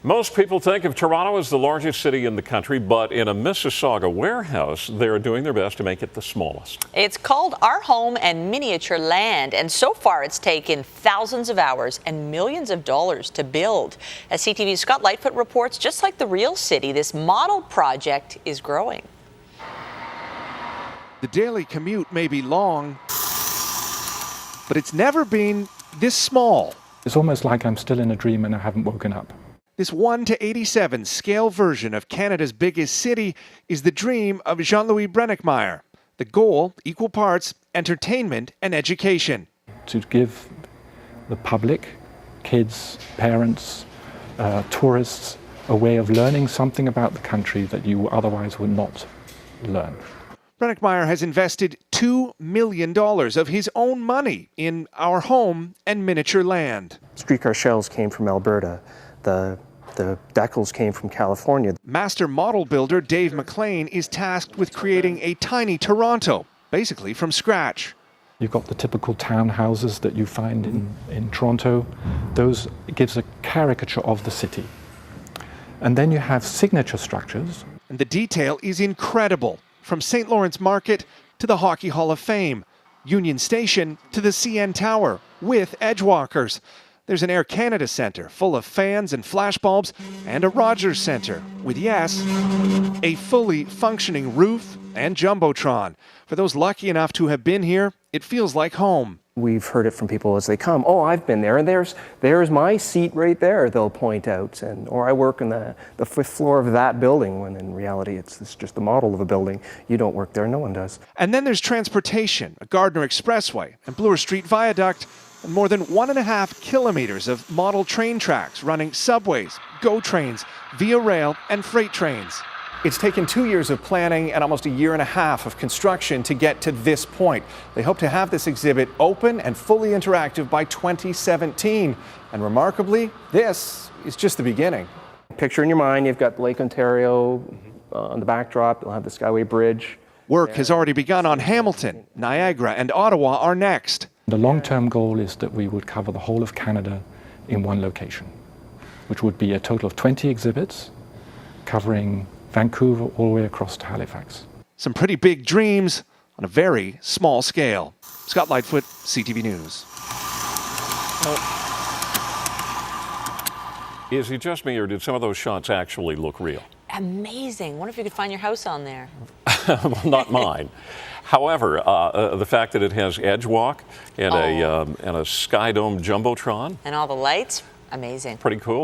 Most people think of Toronto as the largest city in the country, but in a Mississauga warehouse, they're doing their best to make it the smallest. It's called Our Home and Miniature Land, and so far it's taken thousands of hours and millions of dollars to build. As CTV's Scott Lightfoot reports, just like the real city, this model project is growing. The daily commute may be long, but it's never been this small. It's almost like I'm still in a dream and I haven't woken up. This 1:87 scale version of Canada's biggest city is the dream of Jean-Louis Brennickmeyer. The goal, equal parts, entertainment and education. To give the public, kids, parents, tourists, a way of learning something about the country that you otherwise would not learn. Brennickmeyer has invested $2 million of his own money in Our Home and Miniature Land. Streetcar shells came from Alberta. The decals came from California. Master model builder Dave McLean is tasked with creating a tiny Toronto, basically from scratch. You've got the typical townhouses that you find in Toronto. Those gives a caricature of the city. And then you have signature structures. And the detail is incredible, from St. Lawrence Market to the Hockey Hall of Fame, Union Station to the CN Tower, with edgewalkers. There's an Air Canada Centre full of fans and flashbulbs, and a Rogers Centre with, yes, a fully functioning roof and jumbotron. For those lucky enough to have been here, it feels like home. We've heard it from people as they come. Oh, I've been there, and there's my seat right there, they'll point out. Or I work on the fifth floor of that building, when in reality it's just the model of a building. You don't work there, no one does. And then there's transportation, a Gardner Expressway and Bloor Street Viaduct, and more than 1.5 kilometers of model train tracks running subways, GO trains, Via Rail, and freight trains. It's taken 2 years of planning and almost a year and a half of construction to get to this point. They hope to have this exhibit open and fully interactive by 2017. And remarkably, this is just the beginning. Picture in your mind, you've got Lake Ontario on the backdrop. You'll have the Skyway Bridge. Work has already begun on Hamilton. Niagara and Ottawa are next. The long-term goal is that we would cover the whole of Canada in one location, which would be a total of 20 exhibits covering Vancouver all the way across to Halifax. Some pretty big dreams on a very small scale. Scott Lightfoot, CTV News. Is it just me, or did some of those shots actually look real? Amazing. Wonder if you could find your house on there. Well, not mine. However, the fact that it has edge walk and a Sky Dome jumbotron. And all the lights, amazing. Pretty cool.